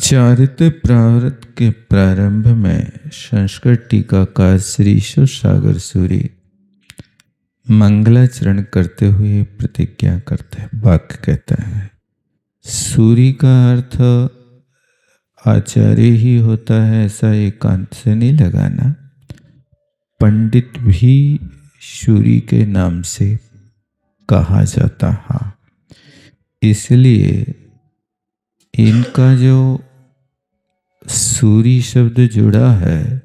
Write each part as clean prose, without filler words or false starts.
चारित्र प्रावृत के प्रारंभ में संस्कृत टीकाकार श्री ईश्वर सागर सूरी मंगलाचरण करते हुए प्रतिज्ञा करते हैं। वाक्य कहता है, सूरी का अर्थ आचार्य ही होता है ऐसा एकांत से नहीं लगाना। पंडित भी सूरी के नाम से कहा जाता है। इसलिए इनका जो सूरी शब्द जुड़ा है,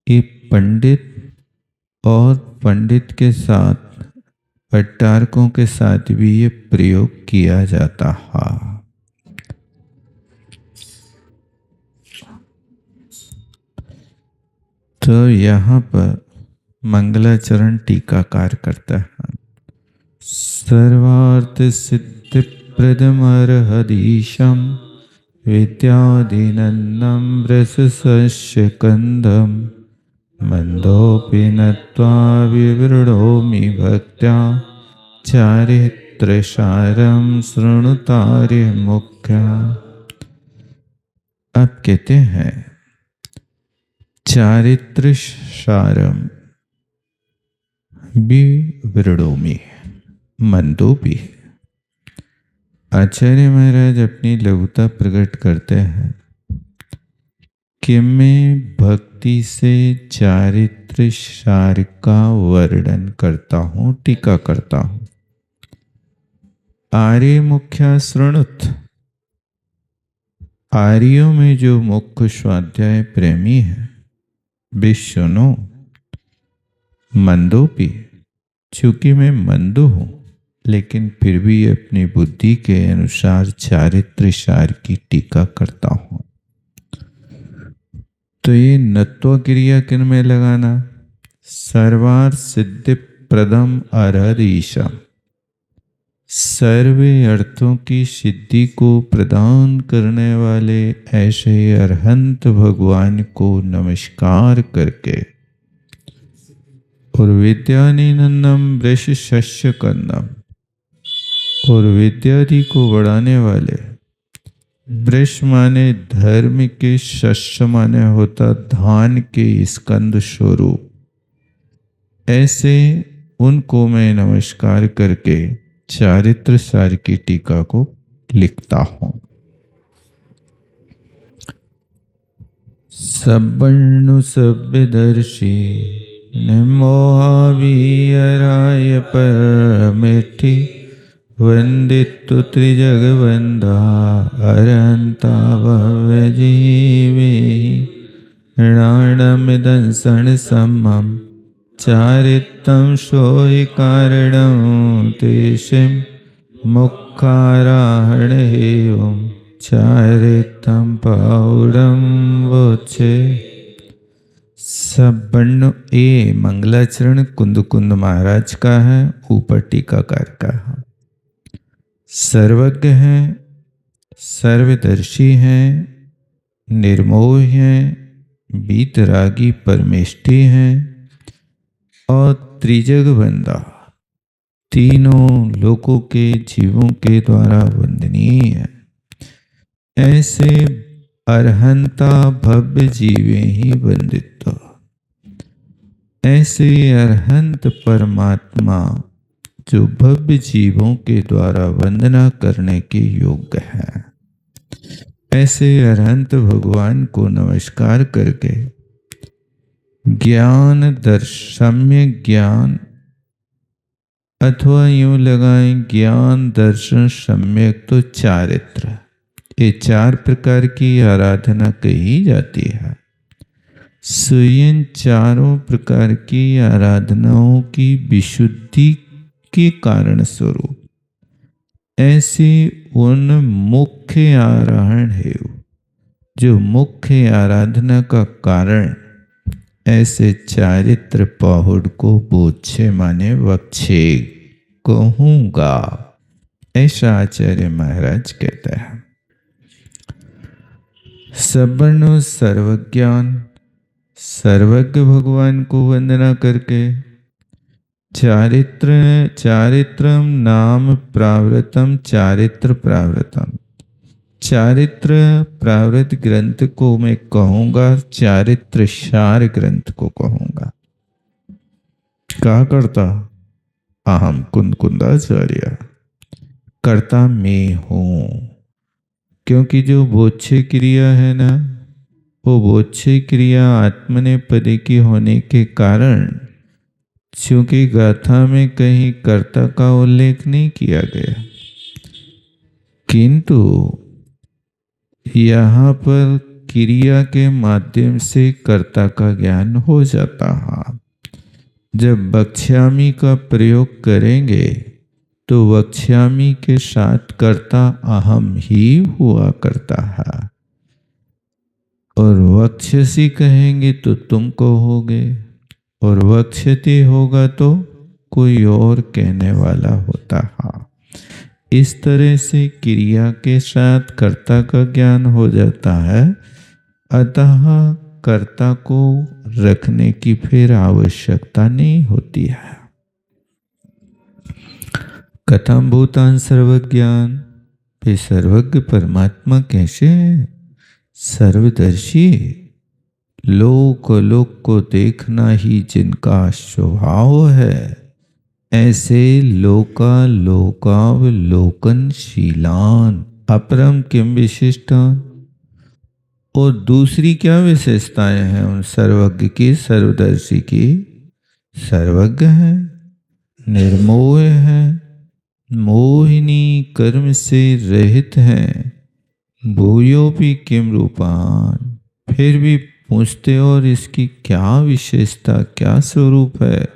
ये पंडित और पंडित के साथ पट्टारकों के साथ भी ये प्रयोग किया जाता है। तो यहाँ पर मंगलाचरण टीकाकार करता है। सर्वार्थ सिद्धि प्रदमर्हदीशम विद्यादिनन्दं वृषसस्यकन्दं मन्दोऽपि नत्वा विवृणोमि भक्त्या चारित्रसारं शृणुतार्य मुख्या। अब कहते हैं चारित्रसारं विवृणोमि मन्दोऽपि। आचार्य महाराज अपनी लघुता प्रकट करते हैं कि मैं भक्ति से चारित्र सार का वर्णन करता हूँ, टीका करता हूँ। आर्य मुख्या शृणुत, आर्यों में जो मुख्य स्वाध्याय प्रेमी है वे सुनो। मंदोपी, चूंकि मैं मंदो हूँ लेकिन फिर भी अपनी बुद्धि के अनुसार चारित्र सार की टीका करता हूं। तो ये नत्व क्रिया किन में लगाना? सर्वार्थ सिद्धि प्रदम अर्हद ईशा, सर्वे अर्थों की सिद्धि को प्रदान करने वाले ऐसे अरहंत भगवान को नमस्कार करके, और विद्यानिनंदम वृष शस्य कंदम, और विद्यादि को बढ़ाने वाले, वृष माने धर्म के, शस्य माने होता धान के स्कंद स्वरूप, ऐसे उनको मैं नमस्कार करके चारित्र सार की टीका को लिखता हूं। सब्बर्णु सभ्यदर्शी निमोहावीराय परमेष्ठि वंदितु त्रिजगवंदा अरहंता भव्य जीवे णाणमिदंसण समम चारित्रं सोहि कारणं तेषिं मुखाराहण एवं चारित्रं पौडं वोचे। सब्बर्णु ए मंगलाचरण कुंद महाराज का है, ऊपर टीकाकार का है। सर्वज्ञ हैं, सर्वदर्शी हैं, निर्मोह हैं, बीतरागी परमेष्ठी हैं और त्रिजगवंदा, तीनों लोकों के जीवों के द्वारा वंदनीय है। ऐसे अरहंता भव्य जीवे ही वंदित। ऐसे अरहंत परमात्मा जो भव्य जीवों के द्वारा वंदना करने के योग्य है, ऐसे अरहंत भगवान को नमस्कार करके ज्ञान सम्यक ज्ञान, अथवा यूं लगाएं ज्ञान दर्शन सम्यक तो चारित्र, ये चार प्रकार की आराधना कही जाती है। इन चारों प्रकार की आराधनाओं की विशुद्धि के कारण स्वरूप ऐसे उन मुख्य आरोहण है जो मुख्य आराधना का कारण, ऐसे चारित्र पहुड़ को बोझे माने वक्षे कहूंगा, ऐसा आचार्य महाराज कहता है। सब्बर्णु सर्वज्ञान, सर्वज्ञ भगवान को वंदना करके चारित्रम नाम प्रावृतम चारित्र प्रावृतम, चारित्र प्रावृत ग्रंथ को मैं कहूंगा, चारित्र सार ग्रंथ को कहूंगा। क्या करता? अहम कुंकुंदाचार्य, कर्ता मैं हूं। क्योंकि जो बोच्छे क्रिया है ना, वो बोच्छे क्रिया आत्मनेपदी की होने के कारण, चूंकि गाथा में कहीं कर्ता का उल्लेख नहीं किया गया, किंतु यहाँ पर क्रिया के माध्यम से कर्ता का ज्ञान हो जाता है। जब वक्ष्यामि का प्रयोग करेंगे तो वक्ष्यामि के साथ कर्ता अहम ही हुआ करता है, और वक्ष्यसि कहेंगे तो तुम कहोगे, और वक्ष्यति होगा तो कोई और कहने वाला होता है। इस तरह से क्रिया के साथ कर्ता का ज्ञान हो जाता है, अतः कर्ता को रखने की फिर आवश्यकता नहीं होती है। कथम भूतान सर्वज्ञान, वे सर्वज्ञ परमात्मा कैसे है? सर्वदर्शी, लोक लोक को देखना ही जिनका स्वभाव है, ऐसे लोका लोकावलोकनशीलान अपरम किम विशिष्टान। और दूसरी क्या विशेषताएं हैं उन सर्वज्ञ की, सर्वदर्शी की? सर्वज्ञ है, निर्मोह है, मोहिनी कर्म से रहित हैं, भूयोपि किम रूपान। फिर भी पूछते और इसकी क्या विशेषता, क्या स्वरूप है?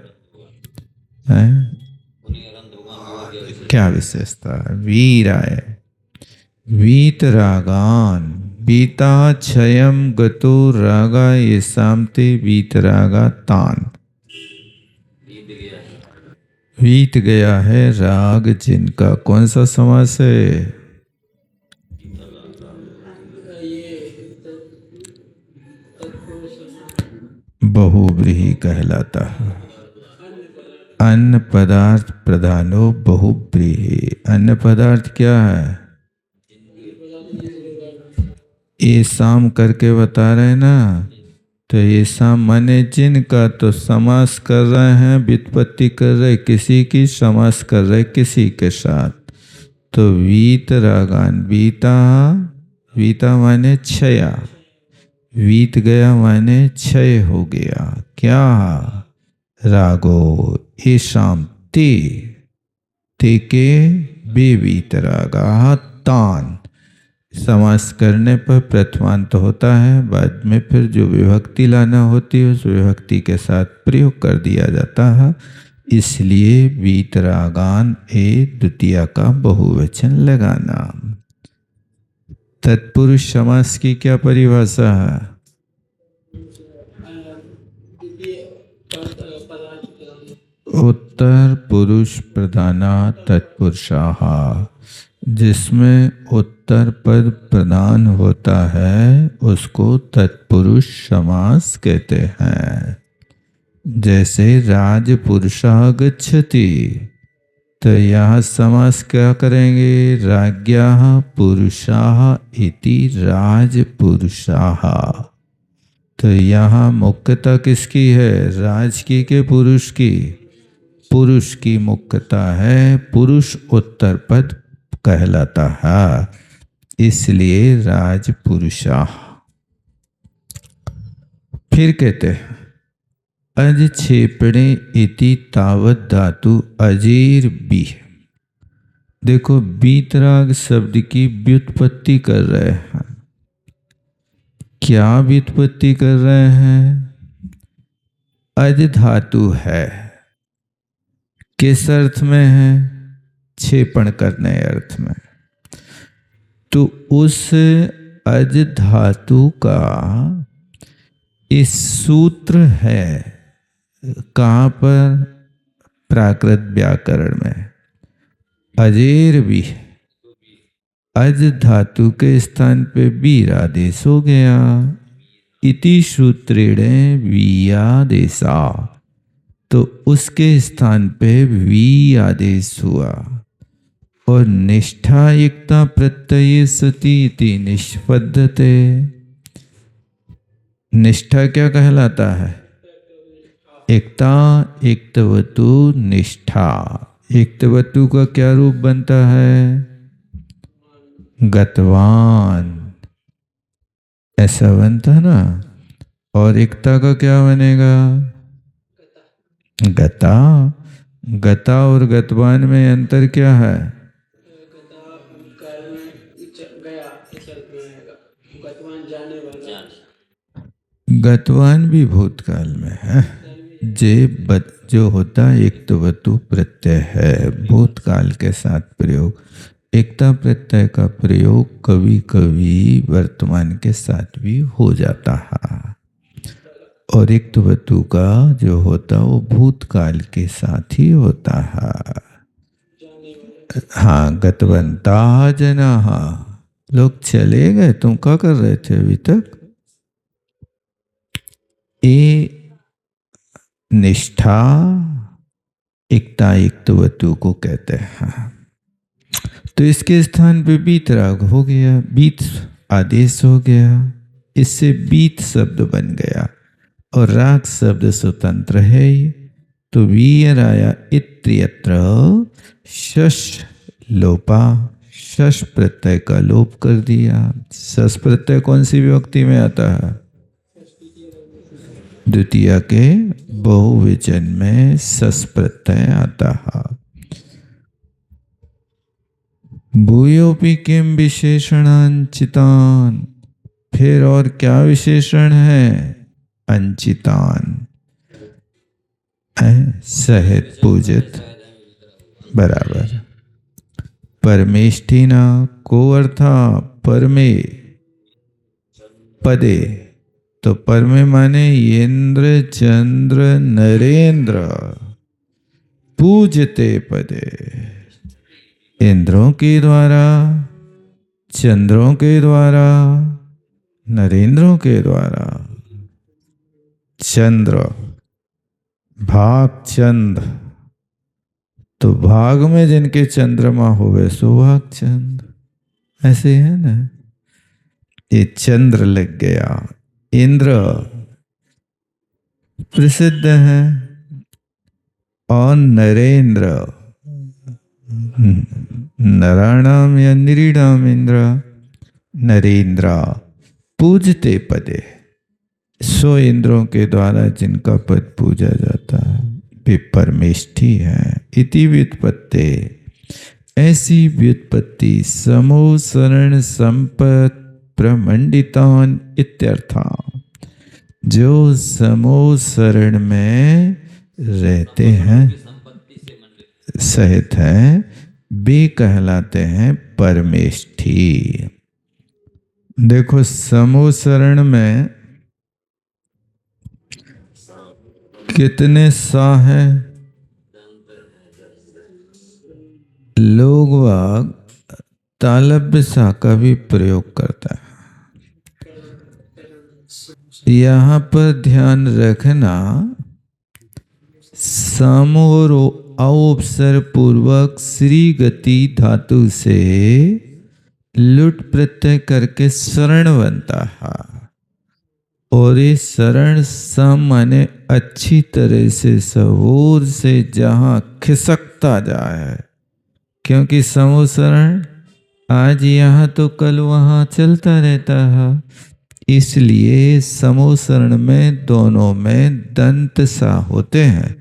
क्या विशेषता है? वीराय वीतरागान, बीता क्षयम गतो रागा ये सामते वीतरागा तान। बीत गया है राग जिनका। कौन सा समास है? बहुव्रीहि कहलाता है। अन्न पदार्थ प्रधानो बहुव्रीहि। अन्न पदार्थ क्या है? ये शाम करके बता रहे ना, तो ये शाम माने जिनका, तो समास कर रहे हैं, व्युत्पत्ति कर रहे किसी की, समास कर रहे किसी के साथ। तो वीतरागान, बीता, बीता माने क्षया, बीत गया माने क्षय हो गया। क्या? रागो येषां ते, ते के बे वीतरागा तान। समास करने पर प्रथमांत होता है, बाद में फिर जो विभक्ति लाना होती है उस विभक्ति के साथ प्रयोग कर दिया जाता है। इसलिए वीतरागान ए द्वितीया का बहुवचन लगाना। तत्पुरुष समास की क्या परिभाषा है? उत्तर पुरुष प्रधाना तत्पुरुषाः, जिसमें उत्तर पद प्रधान होता है उसको तत्पुरुष समास कहते हैं। जैसे राजपुरुषः गच्छति, तो यह समास क्या करेंगे? राज्ञाः पुरुषाः इति राजपुरुषाः। तो यहाँ मुख्यता किसकी है? राज की के पुरुष की? पुरुष की मुख्यता है, पुरुष उत्तर पद कहलाता है, इसलिए राजपुरुषा। फिर कहते हैं अज क्षेपणे इति तावत धातु अजीर बी। देखो बीतराग शब्द की व्युत्पत्ति कर रहे हैं। क्या व्युत्पत्ति कर रहे हैं? अज धातु है, किस अर्थ में है? क्षेपण करने अर्थ में। तो उस अज धातु का इस सूत्र है कहाँ पर? प्राकृत व्याकरण में। अजेर भी, अज धातु के स्थान पे वीर आदेश हो गया। इति सूत्रेण वीयादेशा, तो उसके स्थान पे वी आदेश हुआ। और निष्ठा एकता प्रत्यय सती इति निष्पद्यते। निष्ठा क्या कहलाता है? एकता, एकत्वतु निष्ठा। एकत्वतु का क्या रूप बनता है? गतवान, ऐसा बनता ना। और एकता का क्या बनेगा? गता। गता और गतवान में अंतर क्या है? गतवान भी भूतकाल में है। जो होता एकत्वतु प्रत्यय है, भूतकाल के साथ प्रयोग। एकता प्रत्यय का प्रयोग कभी कभी वर्तमान के साथ भी हो जाता है, और एकत्वतु का जो होता वो भूतकाल के साथ ही होता है। हाँ, गतवंता जनाः। लोग चले गए, तुम क्या कर रहे थे अभी तक? ये निष्ठा एकता एकत्वतु को कहते हैं। तो इसके स्थान पे बीत राग हो गया, बीत आदेश हो गया, इससे बीत शब्द बन गया, और राग शब्द स्वतंत्र है। तो वीराया इत्यत्र शश लोपा, शश प्रत्यय का लोप कर दिया। शश प्रत्यय कौन सी विभक्ति में आता है? द्वितीय के बहुवचन में शश प्रत्यय आता है। भूयोपि किम विशेषणांचितान, फिर और क्या विशेषण है? अंचितान, सहित पूजित, बराबर। परमेष्ठिना को अर्था परमे पदे, तो परमे माने इंद्र चंद्र नरेंद्र, पूजते पदे, इंद्रों के द्वारा, चंद्रों के द्वारा, नरेंद्रों के द्वारा। चंद्र, भाग चंद, तो भाग में जिनके चंद्रमा होवे सो भाग चंद, ऐसे है ना। ये चंद्र लग गया। इंद्र प्रसिद्ध है, और नरेंद्र, नराणाम या निरीणाम इंद्र, नरेंद्र, पूजते पदे, सो इंद्रों के द्वारा जिनका पद पूजा जाता है वे परमेष्ठी है। इति व्युत्पत्ति, ऐसी व्युत्पत्ति समो शरण संपत् प्रमंडितान इत्यर्था, जो समो शरण में रहते हैं, सहित हैं, वे कहलाते हैं परमेष्ठी। देखो, समो शरण में कितने सा हैं? लोग वाग तालब्य सा का भी प्रयोग करता है। यहाँ पर ध्यान रखना, सम और औपसर्ग पूर्वक श्री गति धातु से लुट प्रत्यय करके शरण बनता है, और ये शरण सम माने अच्छी तरह से सबूर से जहाँ खिसकता जाए, क्योंकि समोशरण आज यहाँ तो कल वहाँ चलता रहता है, इसलिए समोशरण में दोनों में दंत सा होते हैं,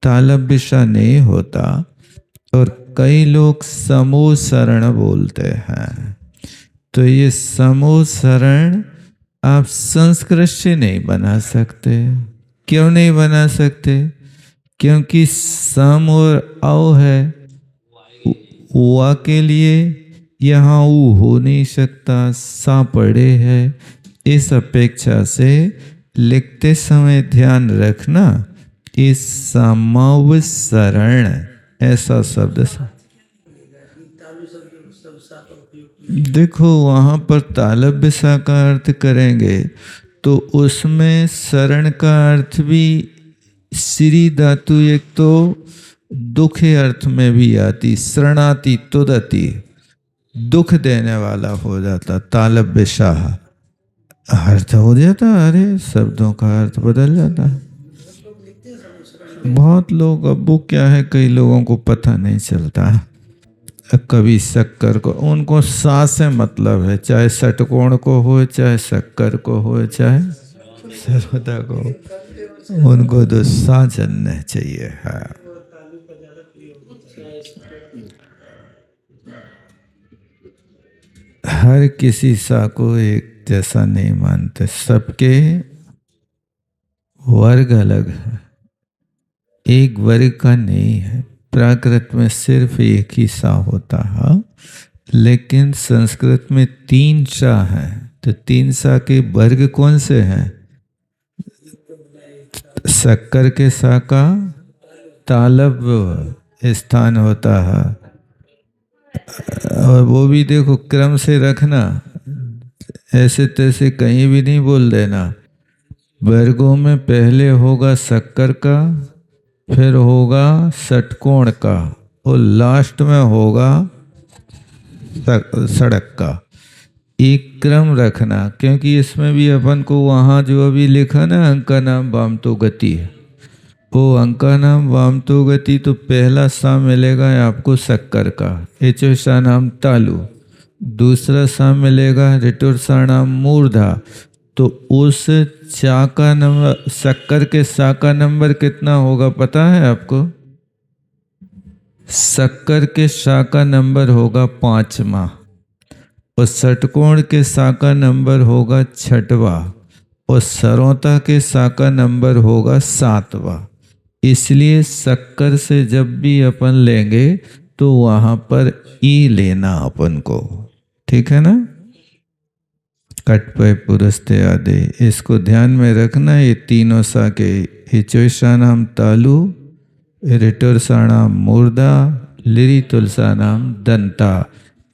तालब्य सा नहीं होता, और कई लोग समोशरण बोलते हैं। तो ये समोशरण आप संस्कृत से नहीं बना सकते। क्यों नहीं बना सकते? क्योंकि सम और औ है, वा के लिए यहाँ ऊ हो नहीं सकता, सा पड़े है। इस अपेक्षा से लिखते समय ध्यान रखना, इस समवसरण ऐसा शब्द देखो, वहाँ पर तालब्य सा का अर्थ करेंगे तो उसमें शरण का अर्थ भी श्री धातु एक तो दुखी अर्थ में भी आती, शरणाति तुदति, दुख देने वाला हो जाता, तालब्य शाह अर्थ हो जाता। अरे शब्दों का अर्थ बदल जाता है। बहुत लोग, अब वो क्या है, कई लोगों को पता नहीं चलता। कभी शक्कर को, उनको सा से मतलब है, चाहे षटकोण को हो, चाहे शक्कर को हो, चाहे सर्वदा को, उनको तो सा जानना चाहिए। हाँ, हर किसी सा को एक जैसा नहीं मानते, सबके वर्ग अलग है, एक वर्ग का नहीं है। प्राकृत में सिर्फ एक ही सा होता है, लेकिन संस्कृत में 3 सा हैं। तो 3 सा के वर्ग कौन से हैं? शक्कर के सा का तालब स्थान होता है, और वो भी देखो क्रम से रखना, ऐसे तैसे कहीं भी नहीं बोल देना। वर्गों में पहले होगा शक्कर का, फिर होगा षटकोण का, और लास्ट में होगा सड़क का। एक क्रम रखना, क्योंकि इसमें भी अपन को वहाँ जो अभी लिखा ना, अंका नाम वामतो गति, वो अंका नाम वामतो गति, तो पहला सा मिलेगा आपको शक्कर का, एचो सा नाम तालु, दूसरा सा मिलेगा रिटुर सा नाम मूर्धा। तो उस चा का नंबर, शक्कर के सा का नंबर कितना होगा पता है आपको? शक्कर के सा का नंबर होगा 5वां, और षटकोण के सा का नंबर होगा 6वां, और सरौता के सा का नंबर होगा 7वां। इसलिए शक्कर से जब भी अपन लेंगे तो वहां पर ई लेना अपन को, ठीक है ना? कटपय पुरस्ते आदि, इसको ध्यान में रखना। ये तीनों सा के, हिचोषा नाम तालु, रिटुर सा नाम मूर्धा, लिरी तुलसा नाम दंता।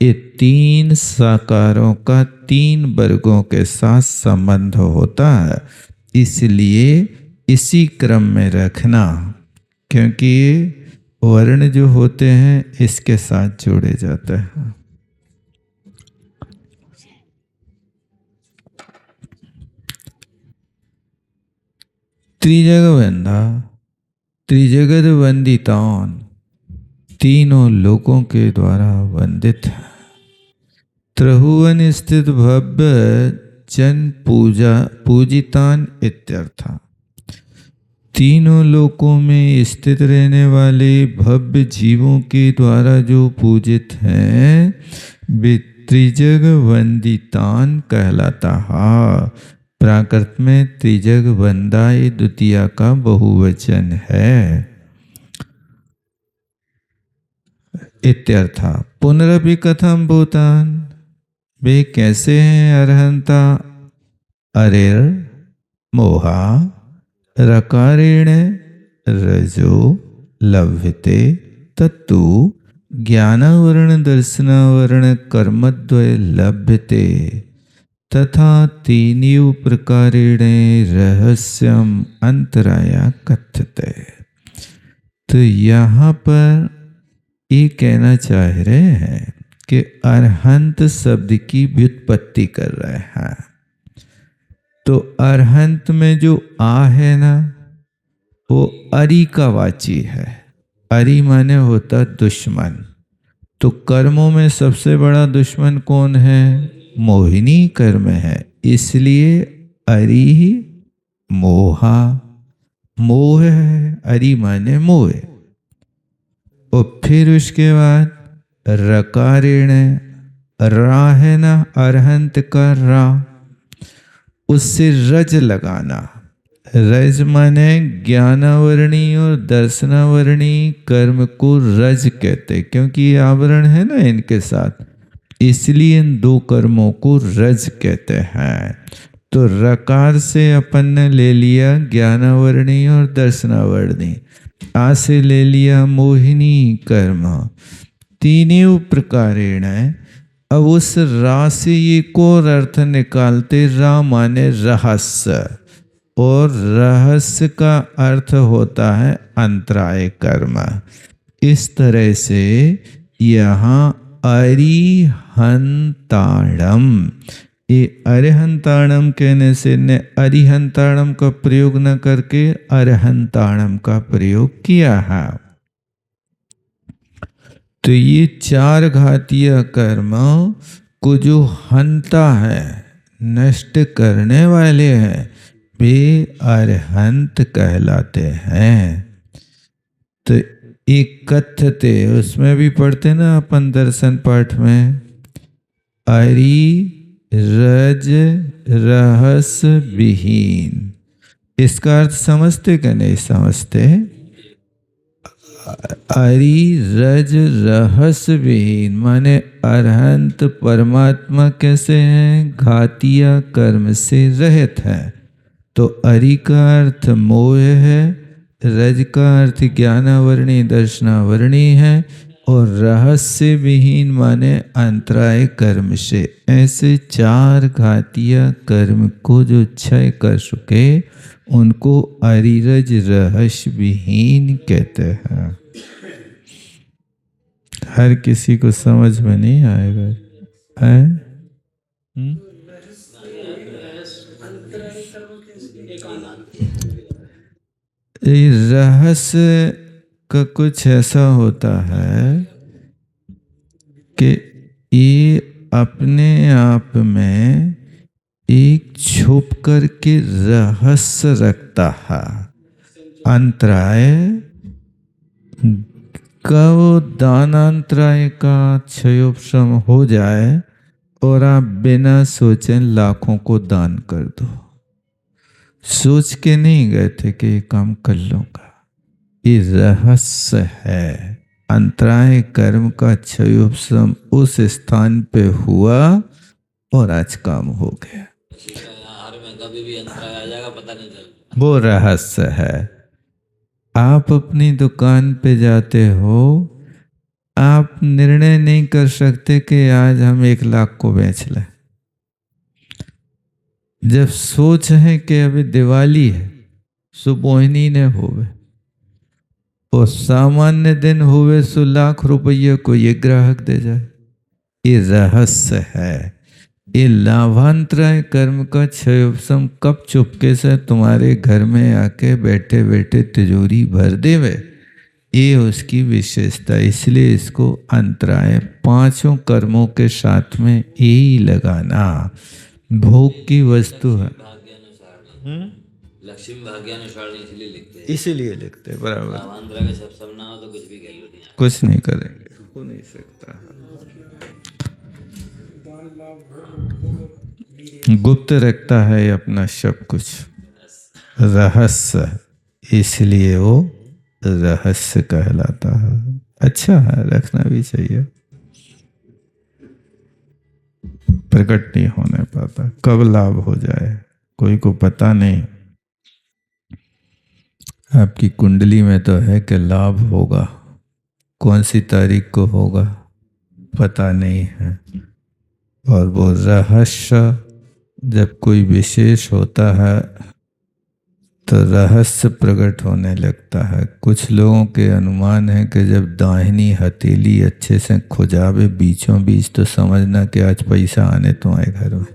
ये 3 साकारों का 3 वर्गों के साथ संबंध होता है, इसलिए इसी क्रम में रखना, क्योंकि वर्ण जो होते हैं इसके साथ जोड़े जाते हैं। त्रिजगवंदा, त्रिजगत वंदितान, तीनों लोकों के द्वारा वंदित है। त्रिभुवन स्थित भव्य जन पूजितान इत्यर्थ। तीनों लोकों में स्थित रहने वाले भव्य जीवों के द्वारा जो पूजित हैं, वे त्रिजग वंदितान कहलाता है। प्राकृत में त्रिजग वंदाय द्वितीया का बहुवचन है। इत्यर्था। पुनरपि कथम भूतान, वे कैसे हैं अरहंता? अरेर मोहा रकारेण रजो लभ्यते तत्तु ज्ञानवर्ण दर्शनावर्ण कर्मद्वय लभ्यते तथा तीनिव प्रकारेण रहस्यम अंतराया कथ्यते। तो यहाँ पर ये कहना चाह रहे हैं कि अरहंत शब्द की व्युत्पत्ति कर रहे हैं। तो अरहंत में जो आ है ना, वो अरि का वाची है। अरि माने होता दुश्मन। तो कर्मों में सबसे बड़ा दुश्मन कौन है? मोहिनी कर्म है। इसलिए अरि मोहा, मोह है। अरि माने मोह। और फिर उसके बाद रकारेण, रा है ना अरहंत का रा, उससे रज लगाना। रज माने ज्ञानावरणी और दर्शनावरणी कर्म को रज कहते, क्योंकि ये आवरण है ना इनके साथ, इसलिए इन 2 कर्मों को रज कहते हैं। तो रकार से अपन ने ले लिया ज्ञानावरणी और दर्शनावरणी, आ से ले लिया मोहिनी कर्म। तीनों प्रकारेण। अब उस रा से एक और अर्थ निकालते, रा माने रहस्य, और रहस्य का अर्थ होता है अंतराय कर्म। इस तरह से यहाँ अरिहंताणम, ये अरिहंताणम कहने से ने अरिहंताणम का प्रयोग न करके अरहंताणम का प्रयोग किया है। तो ये चार घातीय कर्म को जो हंता है, नष्ट करने वाले हैं, वे अरहंत कहलाते हैं। तो एक कथ्यते, उसमें भी पढ़ते ना अपन दर्शन पाठ में, अरि रज रहस विहीन। इसका अर्थ समझते कि नहीं समझते? अरि रज रहस विहीन माने अरहंत परमात्मा कैसे हैं? घातीय कर्म से रहित है। तो अरि का अर्थ मोह है, रज का अर्थ ज्ञानावरणी दर्शनावरणी है, और रहस्य विहीन माने अंतराय कर्म से। ऐसे चार घातीय कर्म को जो क्षय कर चुके उनको अरिरज रहस्य विहीन कहते हैं। हर किसी को समझ में नहीं आएगा है? रहस्य का कुछ ऐसा होता है कि ये अपने आप में एक छुप करके रहस्य रखता है। अंतराय कब दानांतराय का क्षयोपशम हो जाए और आप बिना सोचे लाखों को दान कर दो। सोच के नहीं गए थे कि ये काम कर लूंगा, ये रहस्य है। अंतराय कर्म का क्षयोपशम उस स्थान पे हुआ और आज काम हो गया। में कभी भी अंतराय आ जाएगा पता नहीं चलता, वो रहस्य है। आप अपनी दुकान पे जाते हो, आप निर्णय नहीं कर सकते कि आज हम 1 लाख को बेच लें। जब सोच है कि अभी दिवाली है, सुबोहिनी ने होवे और सामान्य दिन होवे, सो लाख रुपये को ये ग्राहक दे जाए, ये रहस्य है। ये लाभांतराय कर्म का क्षयोपशम कब चुपके से तुम्हारे घर में आके बैठे बैठे तिजोरी भर देवे, ये उसकी विशेषता। इसलिए इसको अंतराय 5 कर्मों के साथ में यही लगाना। भोग की वस्तु है, लक्ष्मी भाग्यानुसार इसीलिए लिखते बराबर। सब ना हो तो कुछ भी कह लो, कुछ नहीं करेंगे, हो नहीं सकता। गुप्त रखता है अपना सब कुछ, रहस्य, इसलिए वो रहस्य कहलाता है। अच्छा है, रखना भी चाहिए। प्रकट नहीं होने पाता, कब लाभ हो जाए कोई को पता नहीं। आपकी कुंडली में तो है कि लाभ होगा, कौन सी तारीख को होगा पता नहीं है। और वो रहस्य जब कोई विशेष होता है तो रहस्य प्रकट होने लगता है। कुछ लोगों के अनुमान है कि जब दाहिनी हथेली अच्छे से खुजावे बीचों बीच, तो समझना कि आज पैसा आने तुम्हारे घर में,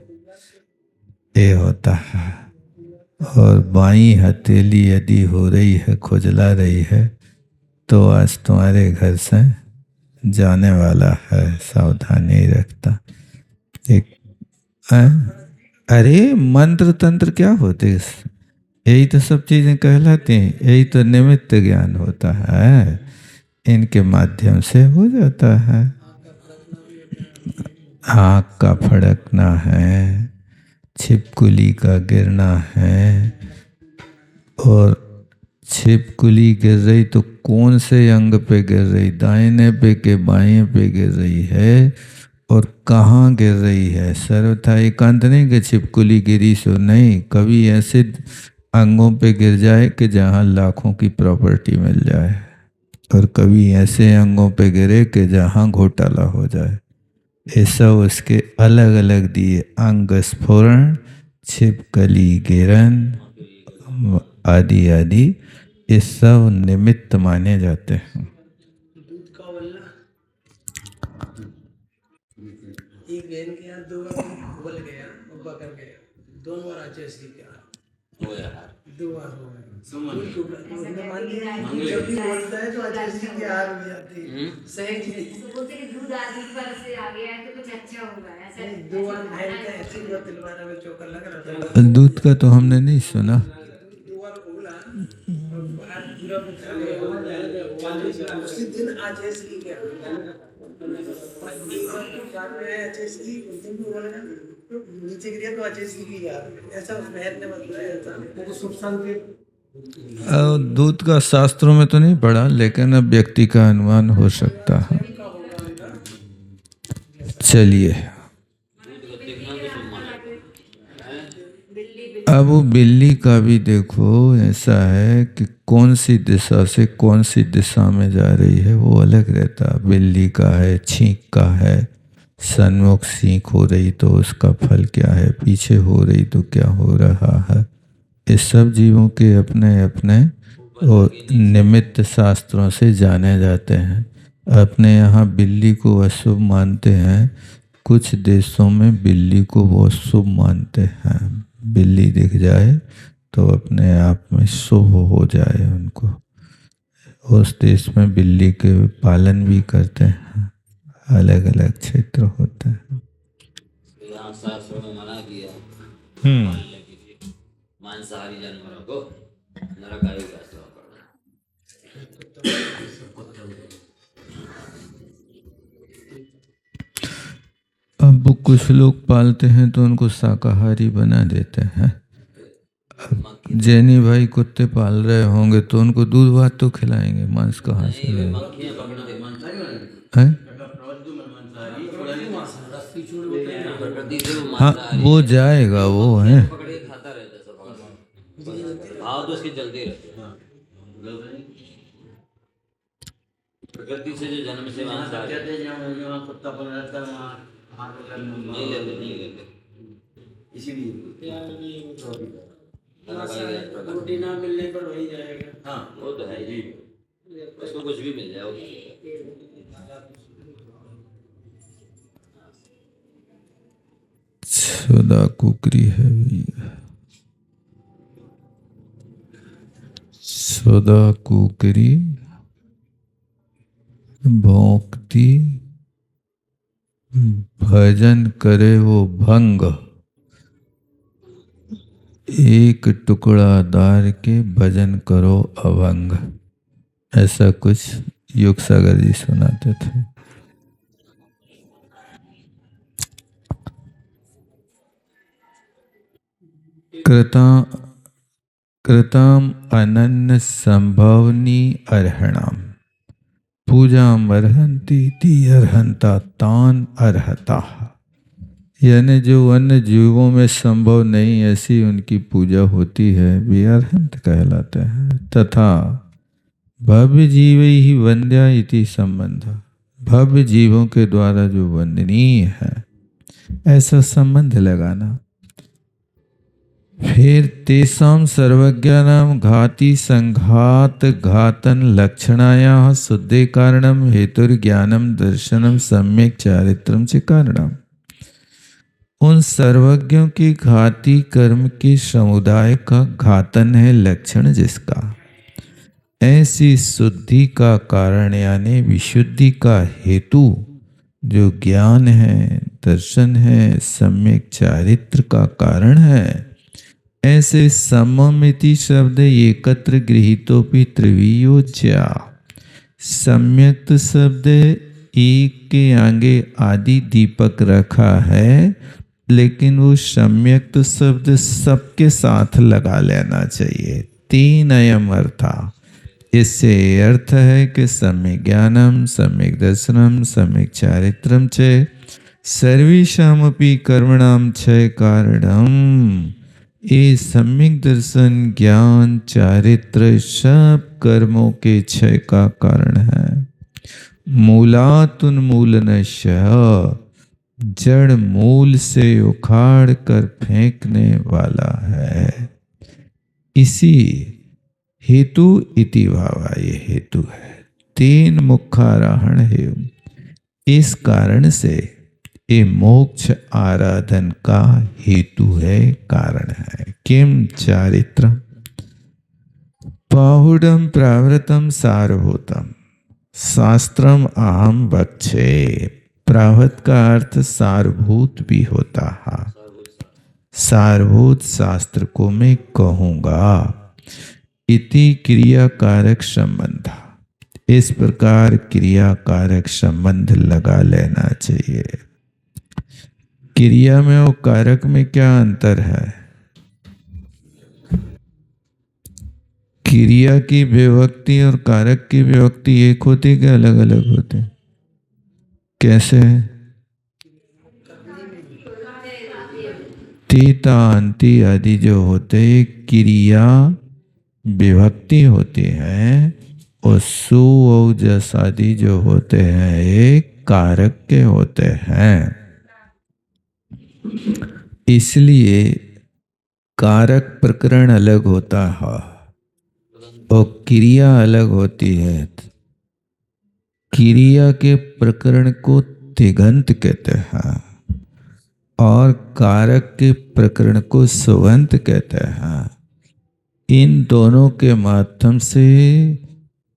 ये होता है। और बाई हथेली यदि हो रही है, खुजला रही है, तो आज तुम्हारे घर से जाने वाला है, सावधानी रखता। एक अरे मंत्र तंत्र क्या होते, यही तो सब चीजें कहलाती हैं, यही तो निमित्त ज्ञान होता है, इनके माध्यम से हो जाता है। आँख का फड़कना है, छिपकुली का गिरना है, और छिपकुली गिर रही तो कौन से अंग पे गिर रही, दाहिने पे के बाएं पे गिर रही है, और कहाँ गिर रही है। सर्वथा एकांत नहीं कि छिपकुली गिरी सो नहीं, कभी ऐसे अंगों पे गिर जाए कि जहाँ लाखों की प्रॉपर्टी मिल जाए, और कभी ऐसे अंगों पे गिरे कि जहाँ घोटाला हो जाए। ऐसा उसके अलग अलग दिए, अंग स्फोरण, छिपकली गिरन आदि आदि, ये सब निमित्त माने जाते हैं। एक बहन के यहाँ, 2 बार बोल गया, अब्बा कर गया, 2 बार आचार्य श्री के यहाँ हो यार, 2 बार हो गया। उन्होंने मान लिया जब भी बोलता है तो आचार्य श्री की हार हो जाती है। सही चीज बोलते कि दूध आदि पर से आ गया है तो कुछ अच्छा होगा ऐसा। 2 बार बहन का ऐसे ही तिलवाना में चौका लग रहा था। दूध का तो हमने नहीं सुना। 2 बार बोला पूरा उसी दिन आचार्य श्री के नीचे गिरा तो आचार्य श्री की यार, ऐसा उस बहन ने बताया था। वो शुभ संकेत दूध का शास्त्रों में तो नहीं पढ़ा, लेकिन अब व्यक्ति का अनुमान हो सकता है। चलिए, अब वो बिल्ली का भी देखो, ऐसा है कि कौन सी दिशा से कौन सी दिशा में जा रही है वो अलग रहता। बिल्ली का है, छींक का है, सन्मुख सीख हो रही तो उसका फल क्या है, पीछे हो रही तो क्या हो रहा है। इस सब जीवों के अपने अपने और निमित्त शास्त्रों से जाने जाते हैं। अपने यहाँ बिल्ली को अशुभ मानते हैं, कुछ देशों में बिल्ली को बहुत शुभ मानते हैं। बिल्ली दिख जाए तो अपने आप में शुभ हो जाए उनको। उस देश में बिल्ली के पालन भी करते हैं, अलग अलग क्षेत्र होते हैं। शास्त्रों में मना किया मांसाहारी जानवरों को नरकायु का श्रम करना। अब कुछ लोग पालते हैं तो उनको शाकाहारी बना देते हैं। जैनी भाई कुत्ते पाल रहे होंगे तो उनको दूध भात तो खिलाएंगे, मांस कहाँ से लाएंगे? हाँ, वो जाएगा, वो है खाता रहता सब भाव तो उसके चलते रहते हैं। प्रकृति से जो जन्म से मांसाहारी नहीं लेते इसीलिए रोटी ना मिलने पर वही जाएगा। हाँ वो तो है ही, उसको कुछ भी मिल जाए। सदा कुकरी है सदा कुकरी भौंकती, भजन करे वो भंग, एक टुकड़ा दार के भजन करो अभंग। ऐसा कुछ योग सागर जी सुनाते थे। कृताम अनन्य संभवनी अर्हणाम पूजाम अर्हन्ति ती अर्हंता तान अर्हता। यानी जो अन्य जीवों में संभव नहीं ऐसी उनकी पूजा होती है, वे अर्हंत कहलाते हैं। तथा भव्य जीव ही वंद्या इति संबंध, भव्य जीवों के द्वारा जो वंदनीय है ऐसा संबंध लगाना। फिर तेषां सर्वज्ञानां घाति संघात घातन लक्षणायाः शुद्धे कारणम हेतुर्ज्ञानम दर्शनम सम्यक चारित्रम च कारणम। उन सर्वज्ञों की घाती कर्म के समुदाय का घातन है लक्षण जिसका, ऐसी शुद्धि का कारण यानी विशुद्धि का हेतु जो ज्ञान है, दर्शन है, सम्यक चारित्र का कारण है। ऐसे सममिति शब्द एकत्र गृहीतोपि त्रिवियोज्या, सम्यक्त शब्द एक के आगे आदि दीपक रखा है, लेकिन वो सम्यक्त शब्द सबके साथ लगा लेना चाहिए। तीन अयम अर्था। इससे अर्थ है कि सम्यक ज्ञानम, सम्यक दर्शनम, सम्यक चारित्रम च सर्वेषामपि कर्मणाम च कारणम। ये सम्यक दर्शन, ज्ञान, चारित्र सब कर्मों के क्षय का कारण है। मूलातुन्मूलनस्य, जड़ मूल से उखाड़ कर फेंकने वाला है। इसी हेतु इति भावा, ये हेतु है। तीन मुखाराहण है। इस कारण से ये मोक्ष आराधन का हेतु है, कारण है। किम चारित्रम बाहुडम प्रावृतम सारभूतम शास्त्रम अहम वक्षे। प्रावृत का अर्थ सारभूत भी होता है। सारभूत शास्त्र को मैं कहूंगा। इति क्रिया कारक संबंध, इस प्रकार क्रिया कारक संबंध लगा लेना चाहिए। क्रिया में और कारक में क्या अंतर है? क्रिया की विभक्ति और कारक की विभक्ति एक होती है कि अलग अलग होते? कैसे? तीता अंति आदि जो होते क्रिया विभक्ति होती है, और सु और जस आदि जो होते हैं एक कारक के होते हैं। इसलिए कारक प्रकरण अलग होता है और क्रिया अलग होती है। क्रिया के प्रकरण को तिगंत कहते हैं और कारक के प्रकरण को सुबंत कहते हैं। इन दोनों के माध्यम से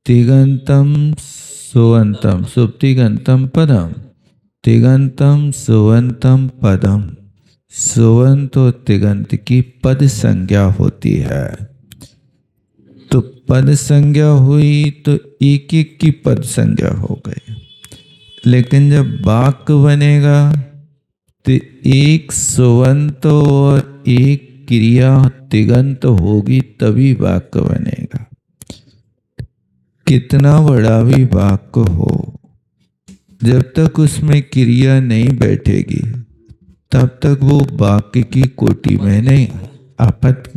तिगंतम सुबंतम, सुप्तिगंतम पदम, तिगंतम सुबंतम पदम, सुबंत और तिगंत की पद संज्ञा होती है। तो पद संज्ञा हुई तो एक एक की पद संज्ञा हो गई। लेकिन जब वाक्य बनेगा तो एक सुबंत और एक क्रिया तिगंत होगी तभी वाक्य बनेगा। कितना बड़ा भी वाक्य हो, जब तक उसमें क्रिया नहीं बैठेगी तब तक वो वाक्य की कोटि में नहीं। अपद,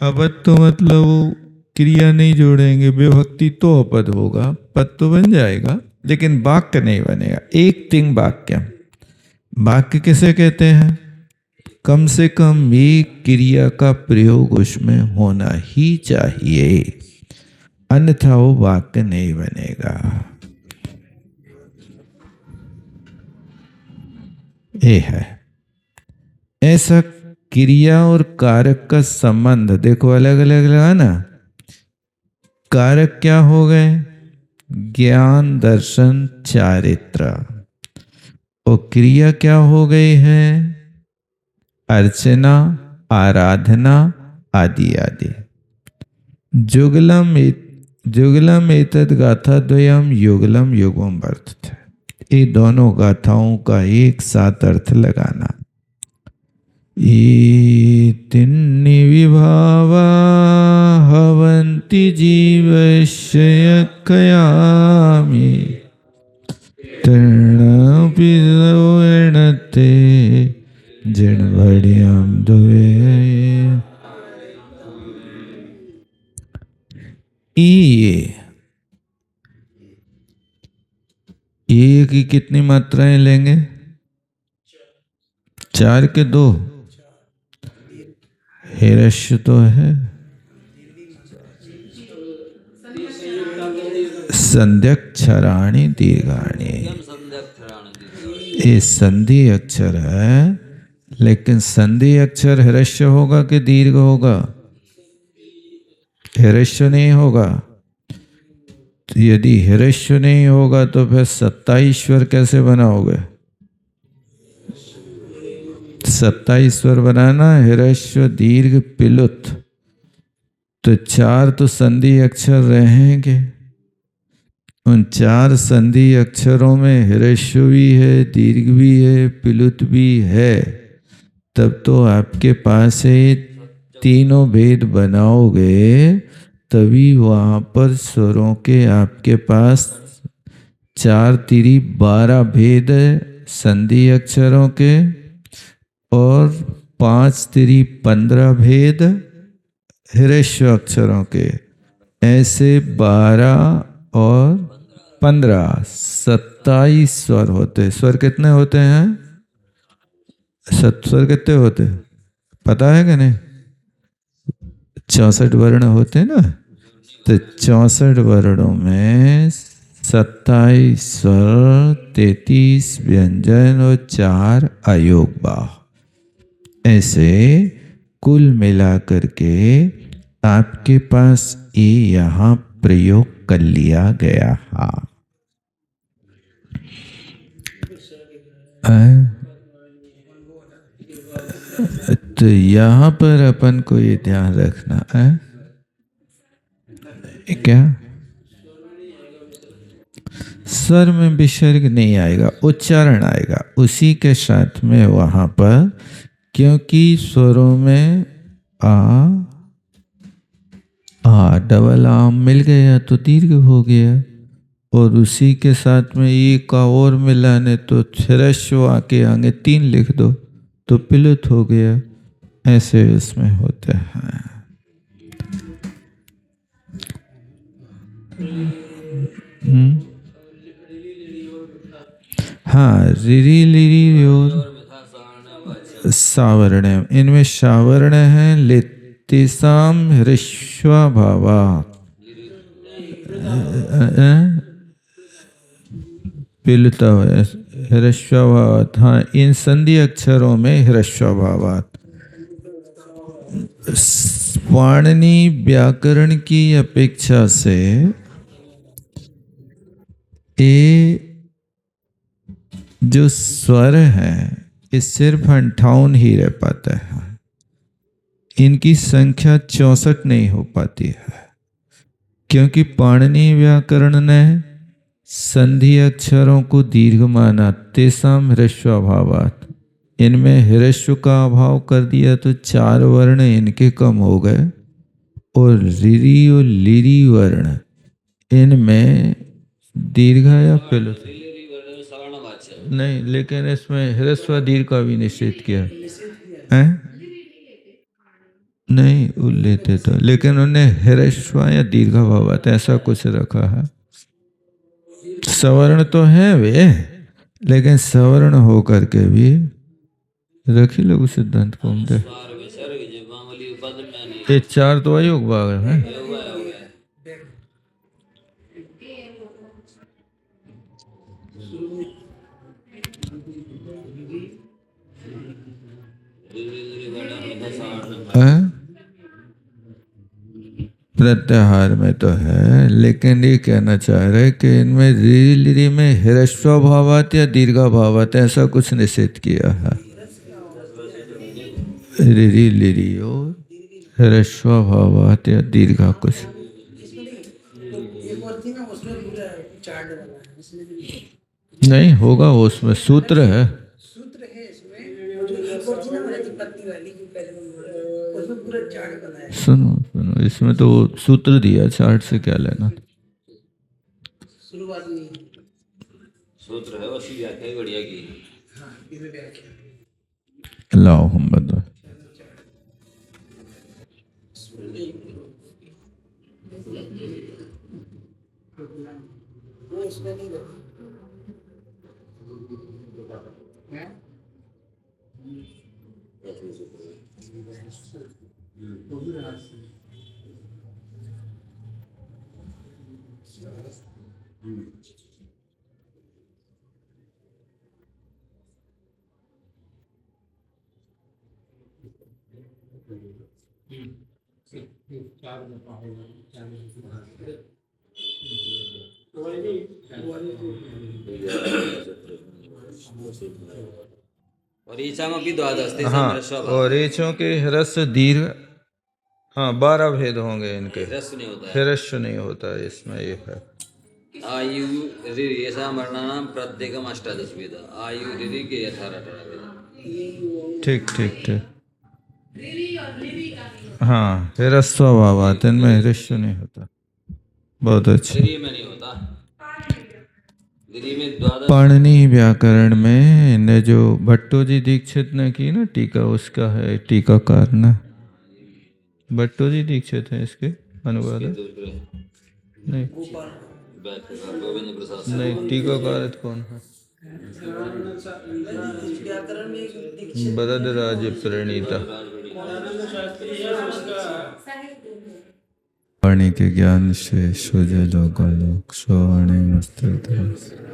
अपद तो मतलब वो क्रिया नहीं जोड़ेंगे, विभक्ति तो अपद होगा, पद तो बन जाएगा लेकिन वाक्य नहीं बनेगा। एक तिंग वाक्य, वाक्य किसे कहते हैं? कम से कम एक क्रिया का प्रयोग उसमें होना ही चाहिए, अन्यथा वो वाक्य नहीं बनेगा। ये है। ऐसा क्रिया और कारक का संबंध देखो अलग अलग लगा ना। कारक क्या हो गए? ज्ञान दर्शन चारित्र। और क्रिया क्या हो गई है? अर्चना आराधना आदि आदि। जुगलम एतद गाथा द्वयम युगलम युगम अर्थ है। ये दोनों गाथाओं का एक साथ अर्थ लगाना। ये तिन्नि विभावा हवन्ति जीवस्य कयामि तृणपि वर्णते जड़वड्याम दुवे। ये की कितनी मात्राएं लेंगे? 4 के 2। हिरस्य तो है, संध्यक्षराणि दीर्घाणि, ये संधि अक्षर है। लेकिन संधि अक्षर हिरस्य होगा कि दीर्घ होगा? हिरस्य नहीं होगा। तो यदि हिरस्य नहीं होगा तो फिर 27 स्वर कैसे बनाओगे? 27 स्वर बनाना, हिरस्य दीर्घ पिलुत। तो 4 तो संधि अक्षर रहेंगे। उन 4 संधि अक्षरों में हिरस्य भी है, दीर्घ भी है, पिलुत भी है। तब तो आपके पास से तीनों भेद बनाओगे तभी वहाँ पर स्वरों के आपके पास 4 तिरी 12 भेद संधि अक्षरों के और 5 तिरी 15 भेद हिरस्य अक्षरों के। ऐसे 12 और 15 27 स्वर होते। स्वर कितने होते हैं? 7 स्वर कितने होते पता है कि नहीं? 64 वर्ण होते ना। तो 64 वर्णों में 27 स्वर, 33 व्यंजन और 4 अयोगबा। ऐसे कुल मिलाकर के आपके पास ये यहाँ प्रयोग कर लिया गया है। तो यहाँ पर अपन को ये ध्यान रखना है क्या, स्वर में विसर्ग नहीं आएगा, उच्चारण आएगा उसी के साथ में वहां पर, क्योंकि स्वरों में आ डबल आम मिल गया तो दीर्घ हो गया, और उसी के साथ में ई का और मिलाने तो ह्रस्व आके आगे 3 लिख दो तो पिलुत हो गया। ऐसे उसमें होते हैं। हाँ, रिरी लिरी और सावर्ण, इनमें सावर्ण है लितिसाम ह्रस्वा भावा, पिलता ह्रस्वा भावात। हाँ, इन संधि अक्षरों में ह्रस्वा भावात। पाणिनि व्याकरण की अपेक्षा से ये जो स्वर है ये सिर्फ 58 ही रह पाता है, इनकी संख्या 64 नहीं हो पाती है, क्योंकि पाणिनि व्याकरण ने संधि अक्षरों को दीर्घ माना, तेसाम ह्रस्व भावात। इनमें ह्रस्व का अभाव कर दिया तो 4 वर्ण इनके कम हो गए, और रिरी और लिरी वर्ण इनमें दीर्घ या पिलुत नहीं, लेकिन इसमें ह्रस्व दीर्घ का भी निषेध किया है। नहीं वो लेते तो, लेकिन उन्हें ह्रस्व या दीर्घ भावात ऐसा कुछ रखा है। सवर्ण तो है वे, लेकिन सवर्ण हो करके भी रखी लघु सिद्धांत कौन दे, ये 4 तो अयोग भाग है। प्रत्याहार में तो है, लेकिन ये कहना चाह रहे कि इनमें रिरी लिरी में ह्रस्व भावात या दीर्घा भावात ऐसा कुछ निषेध किया है। रिरी लिरी और ह्रस्व भावात या दीर्घा कुछ नहीं होगा, उसमें सूत्र है। सुनो सुनो, इसमें तो सूत्र दिया, चार्ट से क्या लेना। सूत्र है वो, सी व्याख्या बढ़िया की। लाओ हम बता। और ईचा में भी द्वादश। हाँ, और ईचों के ह्रस्व दीर्घ, हाँ 12 भेद होंगे इनके। ह्रस्व नहीं होता है, ह्रस्व नहीं होता है इसमें, ये है। आयु ऋ ऐसा वर्णानाम प्रत्येकम 18 वेद, आयु ऋ के 18 वेद। ठीक ठीक ठीक। हाँ, ह्रस्व भावात, इनमें ह्रस्व नहीं होता। बहुत अच्छा। ऋ में नहीं होता, ऋ में द्वादश। पाणिनि व्याकरण में इन्हें जो भट्टो जी दीक्षित ने की ना टीका, उसका है टीकाकार ना, भट्टो जी दीक्षित है इसके अनुवाद नहीं, गोविंद प्रसाद नहीं टीकाकार कौन है? वरदराज प्रणीता। वाणी के ज्ञान से सुजय लोकालोक सोवाणी मस्तक